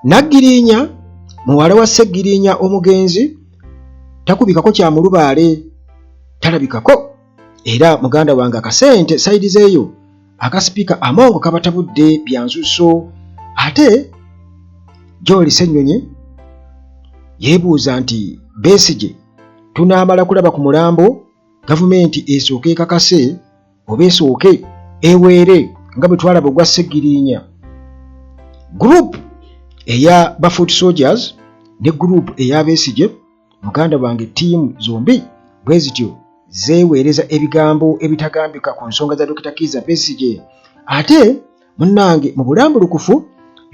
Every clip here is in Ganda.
Naggirinya muwala wa Sseggirinya omugenzi takubikako kya mulubaale, talabikako, era muganda wange akasente sayidi zeeyo akasipika amongo kabatabudde byansuso. Ate Joel Ssenyonyi yeebuuza nti Besigye tunaamala kulaba ku mulambo gavumenti esooke ekakase oba esooke eweere nga bwe twalaba ogwa Sseggirinya. Group eya Bafoot Soldiers ne group eya Besigye, muganda wange ttiimu zombi bwe zityo zeeweereza ebigambo ebitagambika ku nsonga za Dr. Kizza Besigye. Ate munnange mu bulambulukufu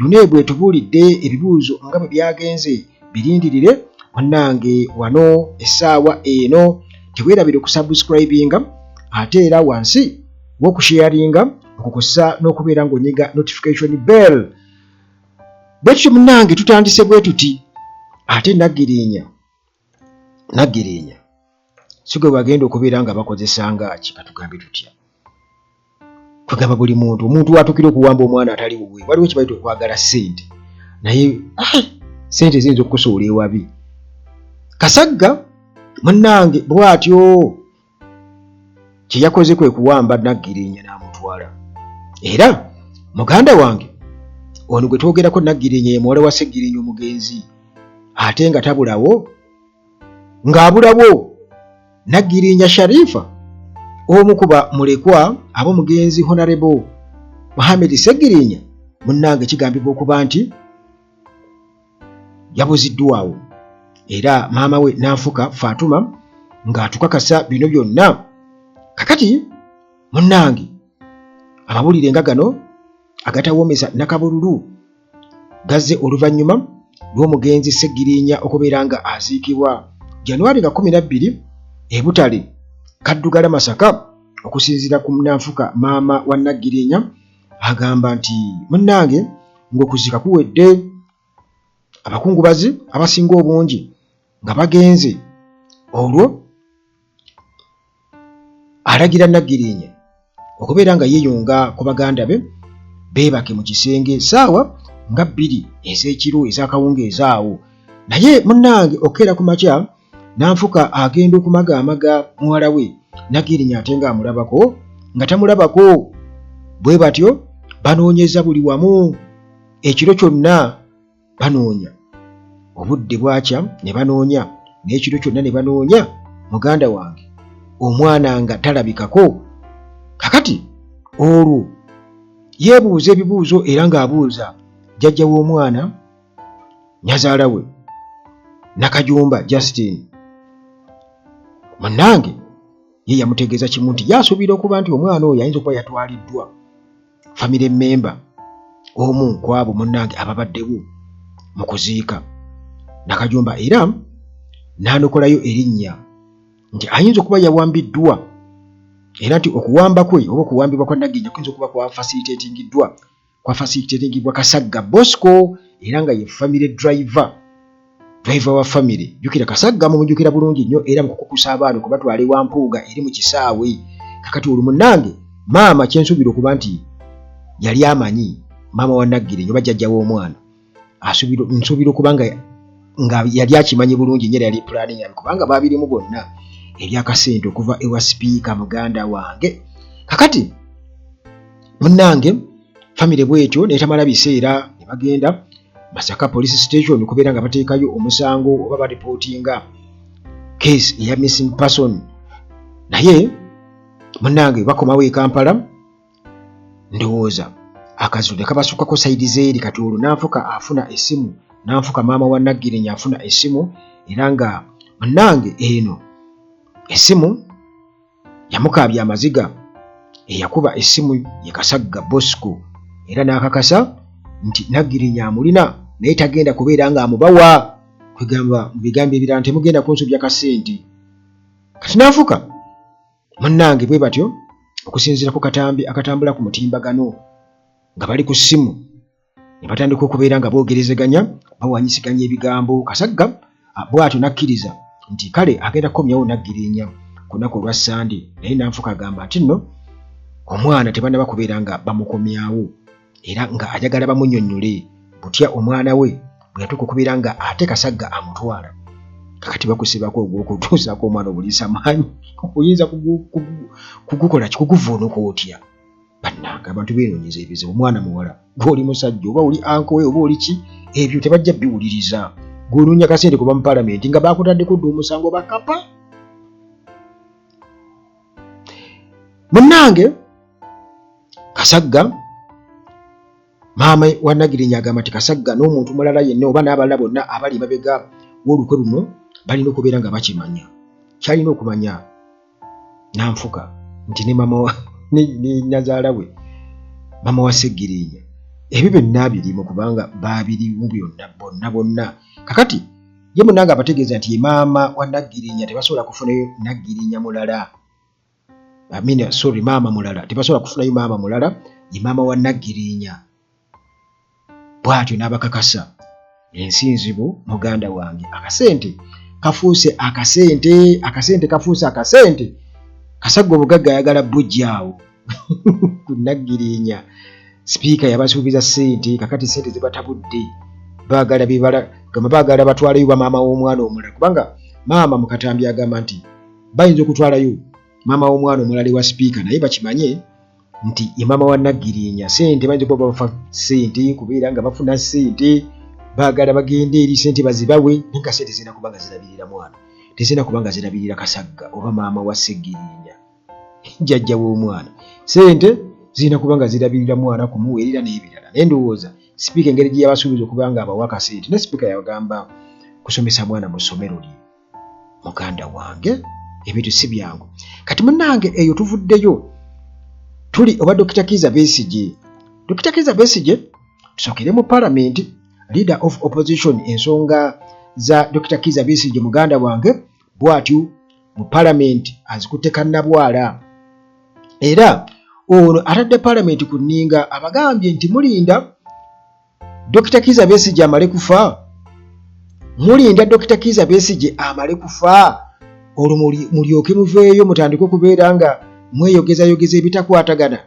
UNEB etubuulidde ebibuuzo nga bwe byagenze, birindirire munnange wano essaawa eno. Teweerabire okusubscribinga ate era wansi w'okusharinga okukosa n'okubeera ng'onyiga notification bell. Bwekityo munnange tutandise bwe tuti. Ate Naggirinya si gwe bagenda okubeera nga bakozesa ngaki, katugambe tutya. Tugamba buli omuntu watukira okuwamba omwana atali wuwe, waliwo kibayita okwagala ssente, naye ssente ziyinza okukusuula ewabi. Kasagga munnange bw'atyo kye yakoze kwe kuwamba Naggirinya n'amutwala. Era muganda wange ono gwe twogerako Naggirinya ye muwala wa Sseggirinya omugenzi, ate nga tabulawo ng'abulawo Naggirinya Sharifa, omu kuba mulekwa ab'omugenzi Honorable Mohamed Sseggirinya, munnange kigambibwa okuba nti yabuziddwawo, era maama we Nanfuka Fatuma ng'atukakasa bino byonna. Kakati munnange amawulire nga gano agatawoomesa Nakabululu gazze oluvannyuma lw'omugenzi Sseggirinya okubeera nga aziikibwa January 12 e Butale Kaddugala Masaka. Okusinziira ku Nanfuka maama wa Naggirinya agamba nti munnange ng'okuzika kuwedde, abakungubazi abasinga obungi nga bagenze, olwo alagira Naggirinya okubeera nga yeeyunga ku baganda be beebake mu kisenge saawa nga 2 ez'ekiro ez'akawungeezi awo. Naye munnange okukeera ku makya Nanfuka agenda okumagaamaga muwala we Naggirinya ate ng'amulabako nga tamulabako. Bwe batyo banoonyeza buli wamu, ekiro kyonna banoonya, obudde bwakya ne banoonya, n'ekiro kyonna ne banoonya, muganda wange omwana nga talabikako. Kakati olwo yeebuuza ebibuuzo era ng'abuuza jjajja w'omwana nyazaala we Nakajumba Justin. Munnange ye yamutegeeza kimu nti yasuubira okuba nti omwana oyo ayinza okuba yatwaliddwa family member omu ku abo munnange ababaddewo mu kuziika Nakajumba, era n'anokolayo erinnya nti ayinza okuba yawambiddwa, era nti okuwamba kwe oba okuwambibwa kwa Naggirinya kuyinza okuba kwa facilitatingibwa Kasagga Bosco, era nga ye family driver wa family. Jukira Kasagga mumujukira bulungi nnyo, era mukukusa abaana okubatwala ewa Mpuuga eri mu kisaawe. Kakati olwo munnange maama kyensuubira okuba nti yali amanyi, maama wa Naggirinya oba jjajja w'omwana nsuubira okuba nga yali akimanyi bulungi nnyo, yali planning yabi, kubanga baabirimu bonna ebyakasente okuva ewa sipiika muganda wange. Kakati munnange family bwetyo netamala biseera ne bagenda Masaka Police Station okubeera nga bateekayo omusango oba baripootinga case eya missing person. Naye munnange bakomawo e Kampala, ndowooza akazibu ne kabasukkako sayidi zeeri. Kati olwo Nanfuka afuna essimu, Nanfuka maama wa Naggirinya afuna essimu, era nga munnange eno essimu yamukaabya amaziga. Eyakuba essimu ye Kasagga Bosco, era n'akakasa nti Naggirinya amulina naye tagenda kubeera ng'amubawa, kwegamba mu bigambo ebirala temugenda kunsobya kasente. Kati Nanfuka munnange bwe batyo okusinziira ku katambi akatambula ku mutimbagano nga bali ku ssimu ne batandika okubeera nga boogerezeganya, bawanyisiganya ebigambo. Kasagga bw'atyo nakkiriza nti kale agenda kukomyawo Naggirinya ku lunaku olwa Sande, naye Nanfuka agamba nti nno omwana tebannaba kubeera nga bamukomyawo, era nga ayagala bamunnyonnyole butya omwana we bwe yatuuka okubeera nga ate Kasagga amutwala. Kakati bakusibako ogw'okutuusaako omwana obuliisa maanyi oyinza kugukola kikuguvuunuka otya. Bannange abantu beenoonyeza ebizibu. Omwana muwala gw'oli musajja oba oli anko we oba oli ki, ebyo tebajja biwuliriza. Gw'onoonya kasente kuba mu Paalamenti nga baakutaddeko dda omusango bakapa. Munnange Kasagga, maama wa Nagirinya agamba nti Kasagga n'omuntu mulala yenna oba n'abalala bonna abali mabega w'olukwe luno balina okubeera nga bakimanya. Kyalina okumanya Nanfuka nti ne maama ne nazaala we maama wa Sseggirinya ebyo byonna birimu kubanga baabirimu byonna bonna. Kakati ye munnange abategeeza nti ye maama wa Nagirinya tebasobola kufunayo Nagirinya mulala. Maama mulala tebasobola kufunayo maama mulala, ye maama wa Nagirinya. Bw'atyo n'abakakasa ensinzibu muganda wange. Akasente kafuuse akasente, akasente kafuuse akasente. Kasagga obugagga ayagala bujjaawo ku Nagirinya. Sipiika yabasuubiza ssente, kakati ssente zibatabudde. Baagala bibala gamba baagala batwaleyo ba maama w'omwana omulala kubanga maama Mukatambi agamba nti bayinza okutwalayo maama w'omwana omulala wa sipiika naye bakimanye nti ye maama wa Nagirinya. Ssente bayinza okuba bafa ssente kubeera nga bafuna ssente, baagala bagende eri ssente bazibawe, naye nga ssente zirina kuba nga zirabirira mwana, tezirina kuba nga zirabirira Kasagga oba maama wa Sseggirinya jjajja w'omwana. Ssente zirina kuba nga zirabirira mwana kumuweerera n'ebirala. Naye ndowooza sipiika engeri gye yabasuubiza okuba nga abawa kasente, ne sipiika yagamba kusomesa mwana mu ssomero lye. Muganda wange ebintu si byangu. Kati munnange eyo tuvuddeyo tuli oba Dr. Kizza Besigye. Dr. Kizza Besigye tusookere mu Paalamenti, leader of opposition. Ensonga za Dr. Kizza Besigye muganda wange bw'atyo mu Paalamenti azikutte kannabwala. Era ono atadde Paalamenti ku nninga abagambye nti mulinda Dr. Kizza Besigye amale kufa. Mulinda Dr. Kizza Besigye amale kufa olwo mulyoke muveeyo mutandike okubeera nga mweyogeza ebitakwatagana.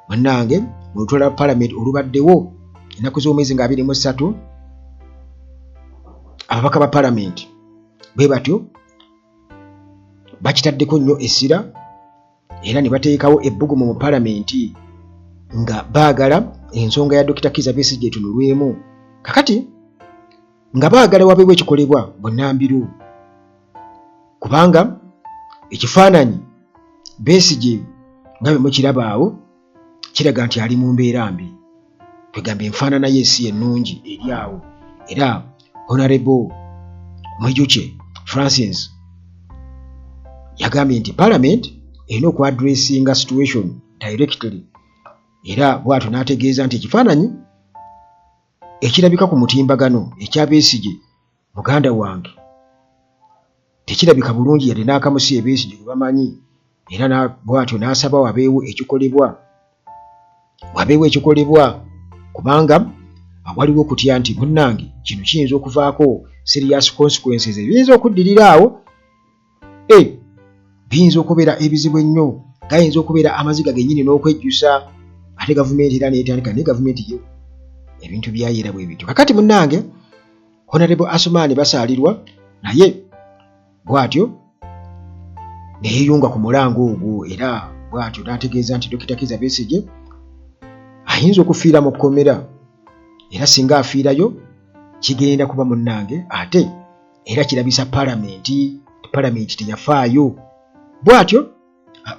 Bannange mu lutwala Paalamenti olubaddewo ennaku z'omwezi nga 23 ababaka ba Paalamenti bwe batyo bakitaddeko nnyo essira era ne bateekawo ebbugumu mu Paalamenti nga baagala ensonga ya Dr. Kizza Besigye etunulwemu. Kakati nga baagala wabeewo ekikolebwa bunnambiru kubanga ekifaananyi Besigye nga bwe mukiraba awo kiraga nti ali mu mbeera mbi. Twegambye enfaanana ye si ennungi eri awo. Era Honorable Mwijuke Francis yagambye nti Paalamenti erina okuadressinga situation directly. Era bw'atyo n'ategeeza nti ekifaananyi ekirabika ku mutimbagano ekya Besigye muganda wange tekirabika bulungi yadde n'akamusi Besigye gwe bamanyi. Era bw'atyo n'asaba wabeewo ekikolebwa kubanga waliwo okutya nti munnange kino kiyinza okuvaako serious consequences ebiyinza okuddirira awo. Biyinza okubeera ebizibu ennyo, gayinza okubeera amaziga gennyini n'okwejjusa ate gavumenti era neetandika naye gavumenti yo ebintu byayera bwe bityo. Kakati munnange Honorable Asuman basaalirwa naye bw'atyo ne yeeyunga ku mulango ogwo. Era bw'atyo n'ategeeza nti Dr. Kizza Besigye ayinza okufiira mu kkomera era singa afiirayo kigenda kuba munnange ate era kirabisa Paalamenti teyafaayo.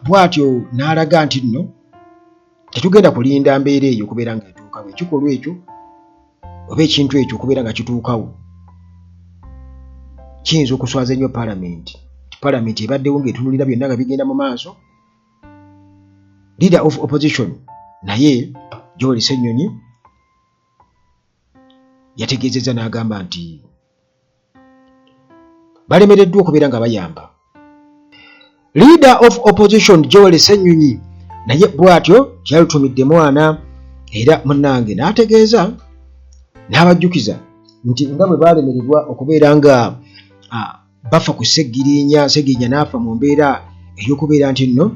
Bw'atyo n'alaga nti nno tetugenda kulinda mbeera eyo okubeera nga etuukawo, ekikolwa ekyo oba ekintu ekyo okubeera nga kituukawo kiyinza okuswaza ennyo Paalamenti. Paalamenti ebaddewo ng'etunulira byonna nga bigenda mu maaso. Leader of opposition naye Joel Ssenyonyi yategeezezza n'agamba nti balemereddwa okubeera nga bayamba. Leader of opposition Joel Ssenyonyi naye bw'atyo kyalutumidde mwana era munnange n'ategeeza n'abajjukiza nti nga bwe balemererwa okubeera nga bafa ku Sseggirinya n'afa mu mbeera ey'okubeera nti nno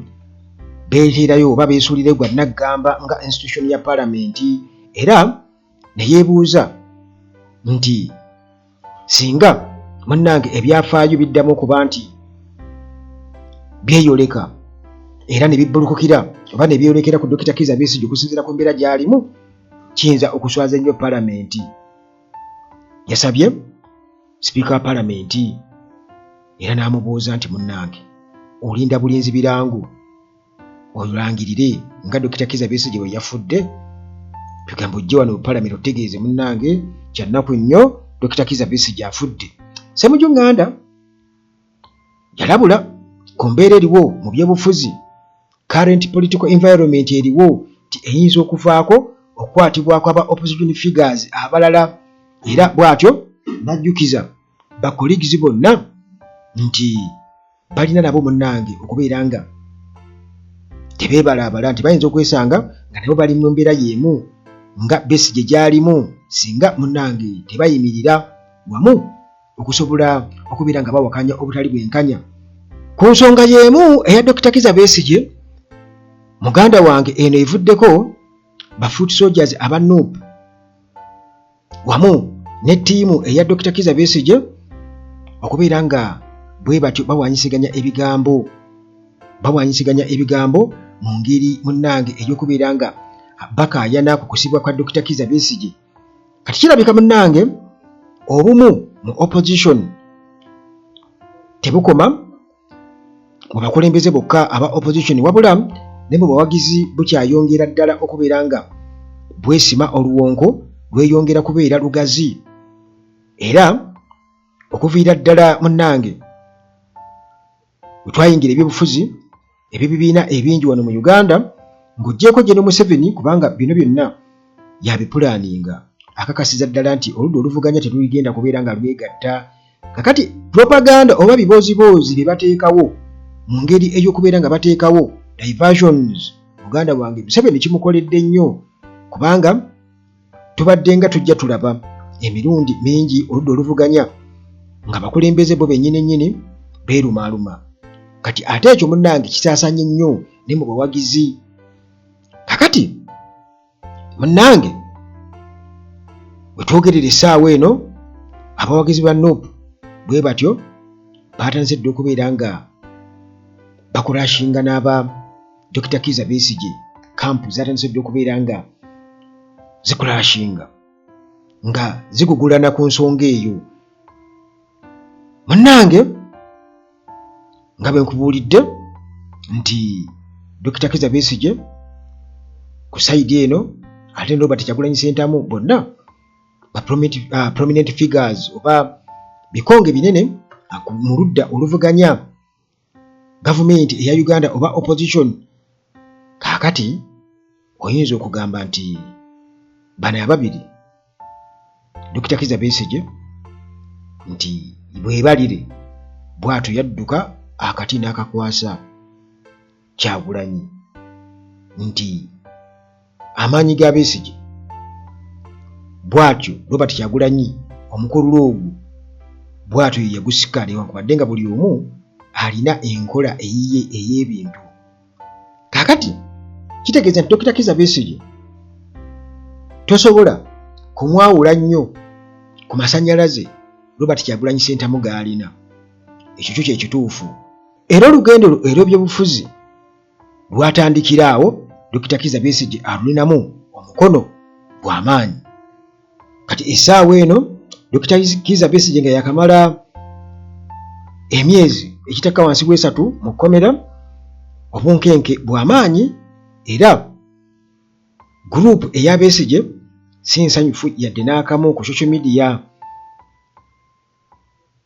beeteerayo oba beesuulira gwa Naggamba nga institution ya Paalamenti. Era ne yeebuuza nti singa munnange ebyafaayo biddamu okuba nti byeyoleka era ne bibbulukukira oba ne byeyolekera ku Dr. Kizza Besigye okusinziira ku mbeera gy'alimu, kiyinza okuswaza ennyo Paalamenti. Yasabye Sipiika wa Paalamenti era n'amubuuza nti munnange olinda bulinzi birangu olangirire nga Dr. Kizza Besigye bwe yafudde, bigambo ojje wano mu Paalamenti otegeeze munnange kya nnaku nnyo Dr. Kizza Besigye afudde. Ssemujju Nganda yalabula ku mbeera eriwo mu byobufuzi, current political environment eriwo nti eyinza okuvaako okukwatibwako aba opposition figures abalala, era bw'atyo n'ajjukiza ba colleagues bonna nti balina nabo munnange okubeera nga tebeebalabala, nti bayinza okwesanga nga nabo bali mu mbeera y'emu nga Besigye gy'alimu singa munnange tebayimirira wamu okusobola okubeera nga bawakanya obutali bwenkanya. Ku nsonga y'emu eya Dr. Kizza Besigye, muganda wange eno evuddeko ba foot soldiers aba NUP wamu ne ttiimu eya Dr. Kizza Besigye okubeera nga bwe batyo bawanyisiganya ebigambo mu ngeri munnange ey'okubeera nga bakaayana ku kusibwa kwa Dr. Kizza Besigye. Kati kirabika munnange obumu mu opposition tebukoma mu bakulembeze bokka aba opposition, wabula ne mu bawagizi bukyayongera ddala okubeera nga bwesima oluwonko lweyongera kubeera lugazi, era okuviira ddala munnange bwe twayingira ebyobufuzi eby'ebibiina ebingi wano mu Uganda, ng'oggyeko General Museveni kubanga bino byonna yabipulaaninga, akakasiza ddala nti oludda oluvuganya terugenda kubeera nga lwegatta. Kakati propaganda oba biboozibozi bye bateekawo mu ngeri ey'okubeera nga bateekawo diversions, muganda wange Museveni kimukoledde nnyo, kubanga tubadde nga tujja tulaba emirundi mingi oludda oluvuganya nga bakulembeze bo bennyini beerumaaluma. Kati ate ekyo munnange kisaasanye nnyo ne mu bawagizi. Kakati munnange bwe twogerera essaawa eno abawagizi ba NUP bwe batyo baatandise dda okubeera nga bakulashinga n'aba Dr. Kizza Besigye, kampu zatandise dda okubeera nga zikulashinga nga zigugulana ku nsonga eyo. Munnange nga bwe nkubuulidde nti Dr. Kizza Besigye ku sayidi eno ate Robert Kyagulanyi Ssentamu bonna ba prominent figures oba bikonge binene mu ludda oluvuganya gavumenti eya Uganda oba opposition. Kaakati oyinza okugamba nti bano ababiri Dr. Kizza Besigye nti bwebalire bw'atyo yadduka akati n'akakwasa Kyagulanyi, nti amaanyi ga Besigye bw'atyo Robert Kyagulanyi omukulu ogwo bw'atyo ye yagusika, newankubadde nga buli omu alina enkola eyiye ey'ebintu. Kaakati kitegeeza nti Dr. Kizza Besigye tosobola kumwawula nnyo ku masannyalaze Robert Kyagulanyi Ssentamu g'alina. Ekyo kyo kye kituufu. Era olugendo erw'ebyobufuzi lwatandikira awo Dr. Kizza Besigye alulinamu omukono gw'amaanyi. Kati essaawa eno Dr. Kizza Besigye nga yakamala emyezi ekitakka wansi w'esatu mu kkomera, obunkenke bw'amaanyi, era gurupu eya Besigye si nsanyufu yadde n'akamu ku social media.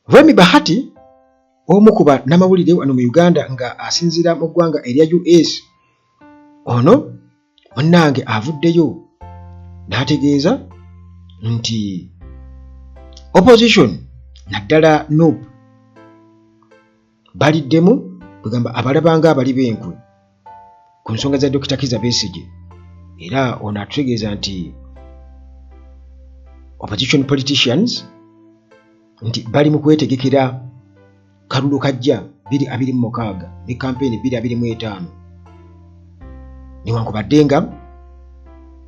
Remi Bahati omu ku bannamawulire wano mu Uganda nga asinziira mu ggwanga erya US, ono munnange avuddeyo n'ategeeza nti opposition naddala NUP baliddemu kugamba abalabanga abali b'enkwe ku nsonga za Dr. Kizza Besigye, era ono atutegeeza nti opposition politicians nti bali mu kwetegekera kalulu kajja 2026 ne campaign 2025, newankubadde nga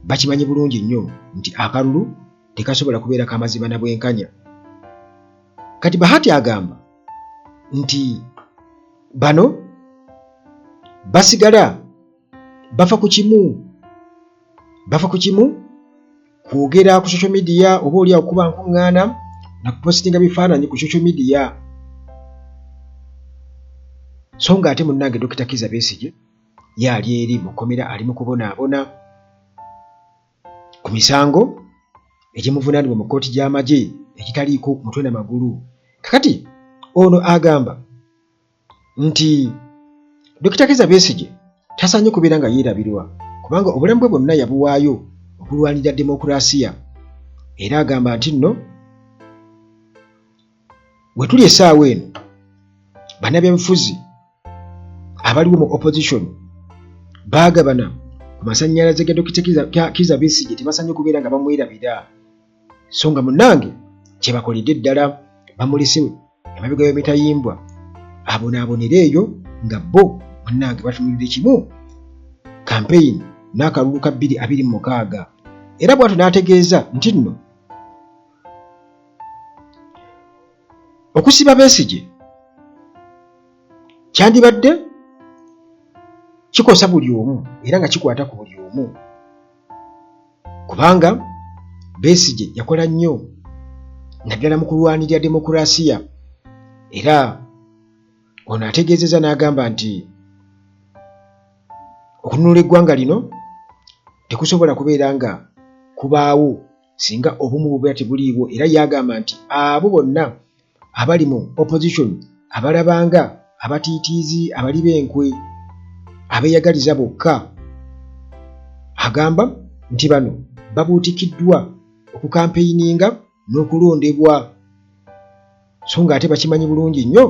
bakimanyi bulungi nnyo nti akalulu tekasobola kubeera kamazima na bwenkanya. Kati Bahati agamba nti bano basigala bafa ku kimu kwogera ku social media oba oli okuba nkuŋŋaana na kupostinga bifaananyi ku social media. So nga ate munnange Dr. Kizza Besigye ye ali eri mu kkomera ali mu kubonaabona ku misango egimuvunaanibwa mu kkooti gy'amagye egitaliiko mutwe na magulu. Kakati ono agamba nti Dr. Kizza Besigye tasaanye kubeera nga yeerabirwa kubanga obulamu bwe bwonna yabuwaayo okulwanirira demokulasiya, era agamba nti nno we tuli essaawa eno bannabyabufuzi abaliwo mu opposition baagabana ku masannyalaze ga Dr. Kizza Besigye tebasaanye kubeera nga bamwerabira, so nga munnange kye bakoledde ddala bamulese emabega y'emitayimbwa abonaabonera eyo nga bo munnange batunulire kimu campaign n'akalulu ka 2026. Era bw'atyo n'ategeeza nti nno okusiba Besigye kyandibadde kikosa buli omu era nga kikwata ku buli omu kubanga Besigye yakola nnyo naddala mu kulwanirira demokulasiya, era ono ategeezezza n'agamba nti okununula eggwanga lino tekusobola kubeera nga kubaawo singa obumu bubeera tebuliiwo, era yagamba nti abo bonna abali mu opposition abalabanga abatiitiizi abali b'enkwe abeeyagaliza bokka, agamba nti bano babuutikiddwa okukampeininga n'okulondebwa, so nga ate bakimanyi bulungi nnyo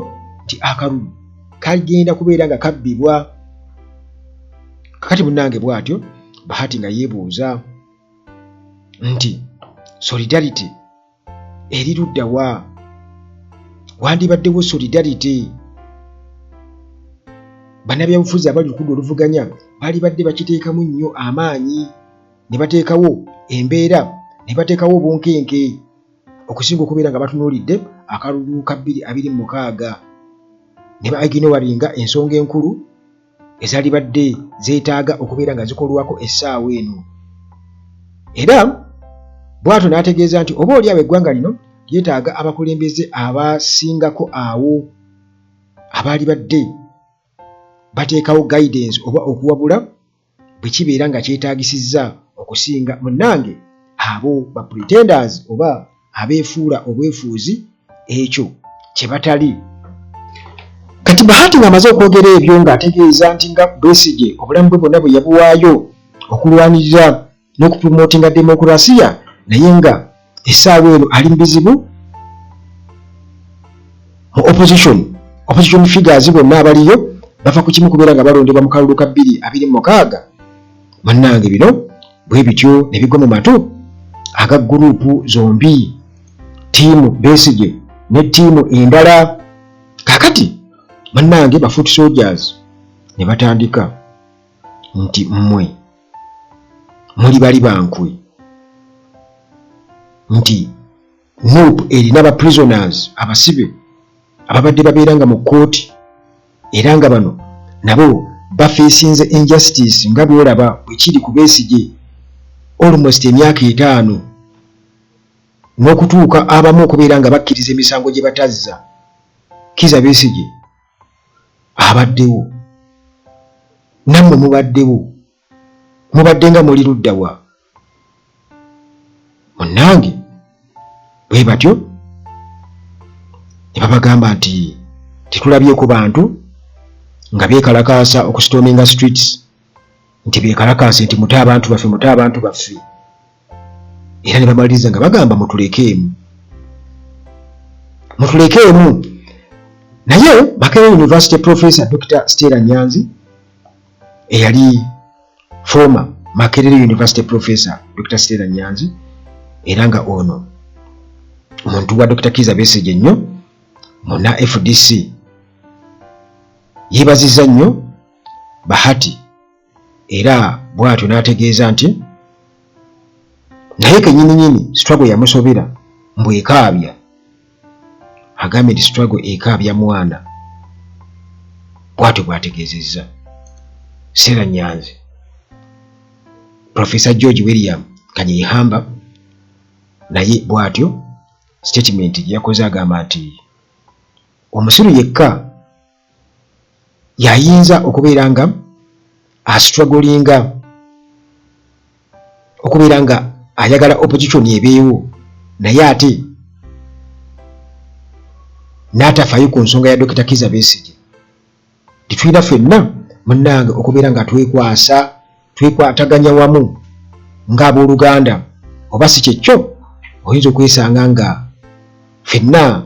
nti akalulu kagenda kubeera nga kabbibwa. Kakati munnange bw'atyo Bahati nga yeebuuza nti solidarity eri ludda wa? Wandibaddewo solidarity? Bannabyabufuzi abali lukundo oluvuganya baali badde bakiteekamu nnyo amaanyi ne bateekawo embeera ne bateekawo obunkenke okusinga okubeera nga batunuulidde akalulu ka 2026 ne baiginowalinga ensonga enkulu ezaali badde zeetaaga okubeera nga zikolwako essaawa eno. Era bw'atyo n'ategeeza nti oba oli awo eggwanga lino lyetaaga abakulembeze abasingako awo abaali badde bateekawo guidance oba okuwabula bwe kibeera nga kyetaagisizza okusinga munnange abo ba pretenders oba abeefuula obwefuuzi ekyo kye batali. Kati Bahati ng'amaze okwogera ebyo ng'ategeeza nti nga Besigye obulamu bwe bwonna bwe yabuwaayo okulwanirira n'okupromotinga demokulasiya, naye nga essaawa eno ali mu bizibu mu opposition figures bonna abaliyo bafa ku kimu kubeera nga balondebwa mu kalulu ka 2026. Bannange bino bwe bityo ne bigwa mu matu aga guruupu zombi, ttiimu Besigye ne ttiimu endala. Kaakati bannange ba foot soldiers ne batandika nti mmwe muli bali bankwe, nti NUP erina aba prisoners abasibe ababadde babeeranga mu kkooti, era nga bano nabo bafeesinze injustice nga bw'olaba bwe kiri ku Besigye almost emyaka 5 n'okutuuka abamu okubeera nga bakkiriza emisango gye batazza. Kizza Besigye abaddewo, nammwe mubaddewo, mubadde nga muli ludda wa? Munnange bwe batyo ne babagamba nti tetulabyeko bantu nga beekalakaasa okustorminga streets, nti beekalakaase nti mute abantu baffe, mute abantu baffe, era ne bamaliriza nga bagamba mutulekeemu. Naye Makerere University Professor Dr. Stella Nyanzi eyali former Makerere University Professor Dr. Stella Nyanzi, era nga ono omuntu wa Dr. Kizza Besigye nnyo muna FDC, yeebazizza nnyo Bahati, era bw'atyo n'ategeeza nti naye kennyini struggle yamusobera mbu ekaabya. Agambye nti struggle ekaabya mwana. Bw'atyo bw'ategeezezza Sarah Nyanzi. Professor George William Kanyihamba naye bw'atyo statement gye yakoze agamba nti omusiru yekka yayinza okubeera nga astrugglinga okubeera nga ayagala opposition ebeewo naye ate n'atafaayo ku nsonga ya Dr. Kizza Besigye. Tetulina ffenna munnange okubeera nga twekwataganya wamu ng'abooluganda, oba si kyekyo oyinza okwesanga nga ffenna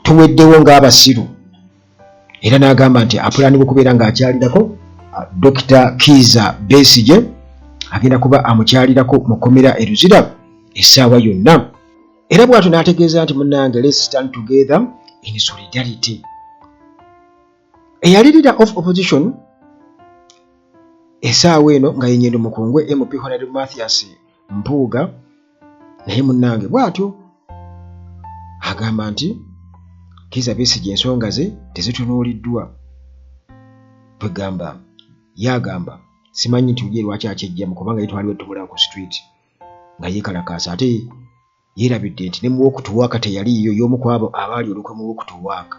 tuweddewo ng'abasiru. Era n'agamba nti apulaanibwa okubeera ng'akyalirako Dr. Kizza Besigye, agenda kuba amukyalirako mu kkomera e Luzira essaawa yonna. Era bw'atyo n'ategeeza nti munnange, let's stand together in solidarity. Eyali leader of opposition essaawa eno nga Nyendo Mukungwe MP Honorable Mathias Mpuuga, naye munnange bw'atyo agamba nti Kizza Besigye ensonga ze tezitunuuliddwa. Twegamba yagamba simanyi nti ujje lwaki akyejjamu kubanga yitwaliwo tumula ku street nga yeekalakaasa, ate yeerabidde nti ne mu w'okutuwaaka teyaliiyo y'omu ku abo abaali olukwe mu w'okutuwaaka.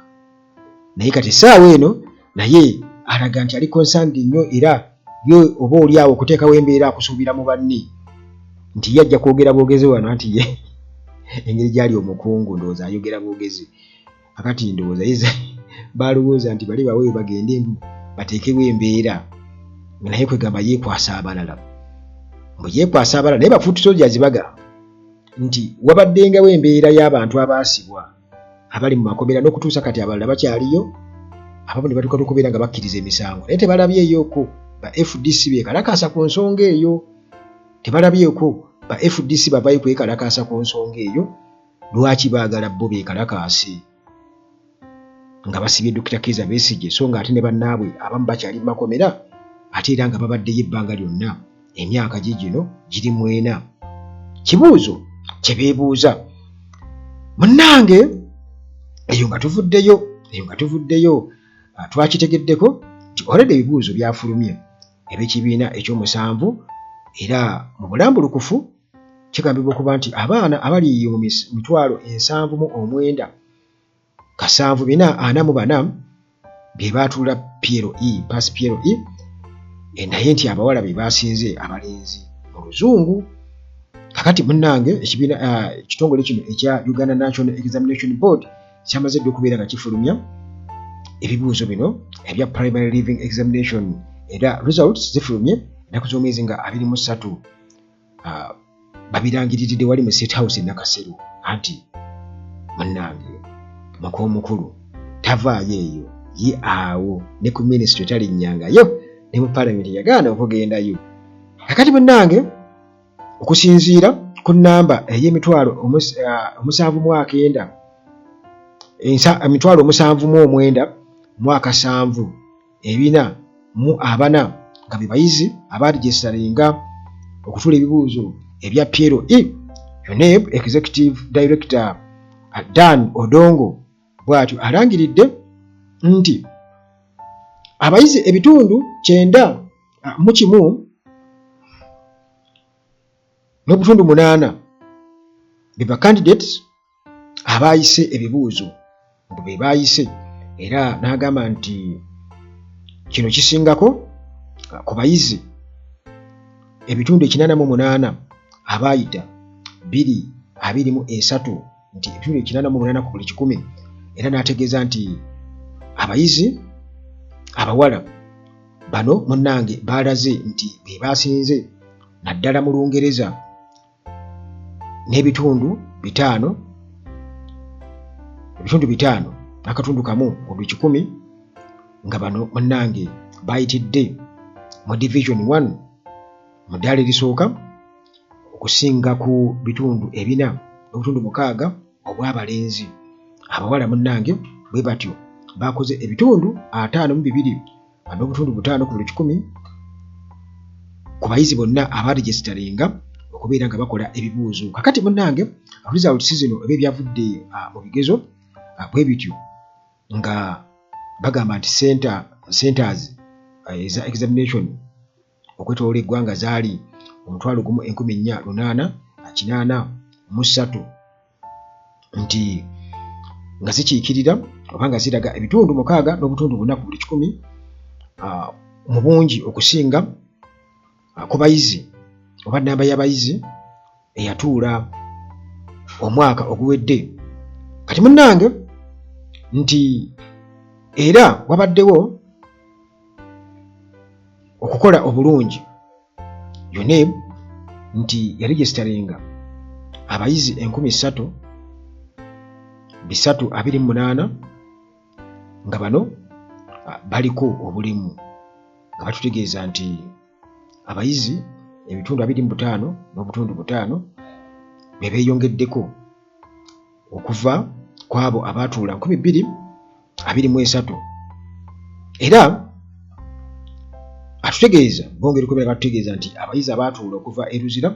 Naye kati essaawa eno naye alaga nti ali concerned nnyo, era yo oba oli awo okuteekawo embeera akusuubira mu banne nti yajja kwogera bwogezi wano, nti ye engeri gy'ali omukungu ndowooza ayogera bwogezi. Akati ndowooza yeza balowooza nti bali bawe bagende mbu bateekewo embeera, naye kwegamba yeekwasa abalala. Bwe yeekwasa abalala naye bafuuti soldiers bagamba nti wabaddengawo embeera y'abantu abaasibwa abali mu makomera n'okutuusa kati abalala bakyaliyo, abamu ne batuuka okubeera nga bakkiriza emisango, naye tebalabyeyooko ba FDC beekalakaasa ku nsonga eyo. Tebalabyeko ba FDC bavayo kwekalakaasa ku nsonga eyo. Lwaki baagala bo beekalakaase nga basibye Dr. Kizza Besigye, so nga ate ne bannaabwe abamu bakyali mu makomera, ate era nga babaddeyo ebbanga lyonna emyaka gino giri 4. Kibuuzo kye beebuuza munnange, eyo nga tuvuddeyo twakitegeddeko nti already ebibuuzo byafulumye eb'ekibiina eky'omusanvu, era mu bulambulukufu kigambibwa okuba nti abaana abali mu 79,744 bye baatuula PLE pass PLE, naye nti abawala be basinze abalenzi mu luzungu. Kakati munnange ekibiina ekitongole kino ekya Uganda National Examination Board kyamaze dde okubeera nga kifulumya ebibuuzo bino ebya primary living examination, era results zifulumye ennaku z'omwezi nga 23 babirangiriridde wali mu State House e Nakasero. Anti munnange mukulu omukulu tavaayo eyo, ye awo ne ku ministry talinnyangayo, ne mu parliament yagaana okugendayo. Kakati munnange okusinziira ku nnamba ey'emitwalo 7,900 mwaka 7,440 nga be bayizi abaregistaringa okutuula ebibuuzo ebya PLE. UNEB Executive Director Dan Odongo bw'atyo alangiridde nti abayizi ebitundu 91.8 be candidates abaayise ebibuuzo mbu be baayise, era n'agamba nti kino kisingako ku bayizi ebitundu 88 abaayita 223, nti ebitundu 88 ku buli 100. Era n'ategeeza nti abayizi abawala bano munnange baalaze nti be basinze naddala mu Lungereza n'ebitundu 5 n'akatundu kamu ku buli 100, nga bano munnange bayitidde mu division 1 mu ddaala erisooka okusinga ku bitundu 4.6 obw'abalenzi. Abawala munnange bwe batyo bakoze ebitundu 52 n'obutundu 5 ku buli 100 ku bayizi bonna abaregistaringa okubeera nga bakola ebibuuzo. Kakati munnange results zino oba ebyavudde mu bigezo bwe bityo nga bagamba nti centers eza examination okwetoloola eggwanga zaali 14,883 nti nga zikiikirira oba nga ziraga ebitundu 6.4 ku buli 100 mu bungi okusinga ku bayizi oba nnamba y'abayizi eyatuula omwaka oguwedde. Kati munnange nti era wabaddewo okukola obulungi UNEB nti yaregisteringa abayizi 3,328 nga bano baliko obulimu nga batutegeeza nti abayizi ebitundu 25.5 be beeyongeddeko okuva ku abo abaatuula 2,023 era atutegeeza bongera okubeera katutegeeza nti abayizi abaatuula okuva e Luzira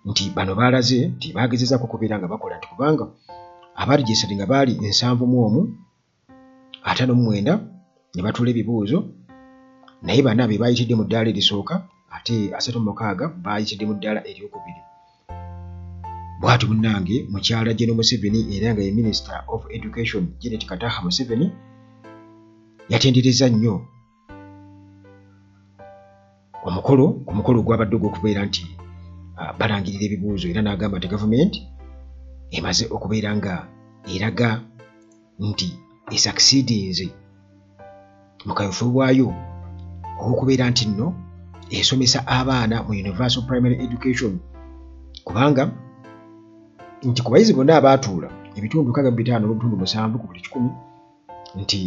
nti bano baalaze nti bagezezaako okubeera nga bakola nti kubanga abaregisitari nga baali 7,159 ne batuula ebibuuzo naye bana be baayitidde mu ddaala erisooka ate 36 baayitidde mu ddaala eryokubiri. Bw'ati munnange mukyala General Museveni era nga ye Minister of Education Janet Kataha Museveni yatendereza nnyo ku mukolo gwabadde ogw'okubeera nti balangirira ebibuuzo era n'agamba nti gavumenti emaze okubeera nga eraga nti esakisiidinze mu kaweefube bwayo okubeera nti nno esomesa abaana mu universal primary education kubanga nti ku bayizi bonna abaatuula ebitundu 65.7 ku buli 100 nti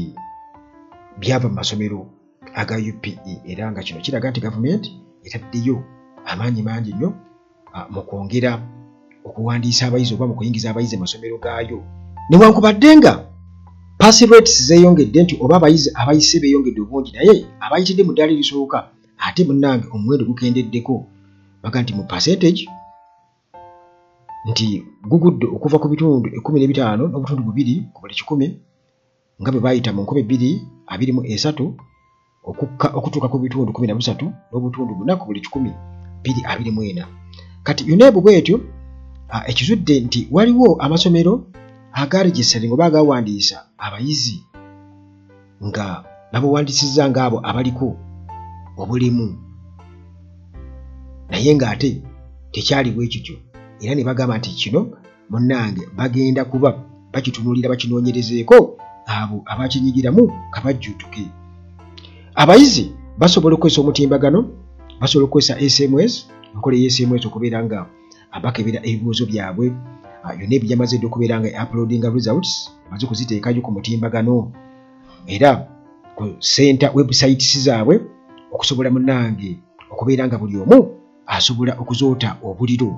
byava mu masomero aga UPE era nga kino kiraga nti gavumenti etaddeyo amaanyi mangi nnyo mu kwongera okuwandiisa abayizi oba mu kuyingiza abayizi amasomero gaayo newankubadde nga pass rates zeeyongedde nti oba abayizi abayise beeyongedde obungi naye abayitidde mu ddaala erisooka ate munnange omuwendo gukendeddeko baga nti mu percentage nti gugudde okuva ku bitundu 15.2 ku buli 100 nga bwe baayita mu 2023 okutuuka ku bitundu 13.4 ku buli 1,224. Kati UNEB bwetyo ekizudde nti waliwo amasomero agaregisitering oba agawandiisa abayizi nga babawandiisizza ng'abo abaliko obulimu naye ng'ate tekyaliwo ekyo era ne bagamba nti kino munnange bagenda kuba bakitunuulira bakinoonyerezeeko abo abakinyigiramu kabajjuutuke. Abayizi basobola okukozesa omutimbagano, basobola okukozesa SMS, enkola y'SMS okubeera nga abakebera ebibuuzo byabwe. UNEB yamaze dde okubeera nga uploadinga results maze kuziteekayo ku mutimbagano era ku center websites zaabwe okusobola munnange okubeera nga buli omu asobola okuzoota obuliro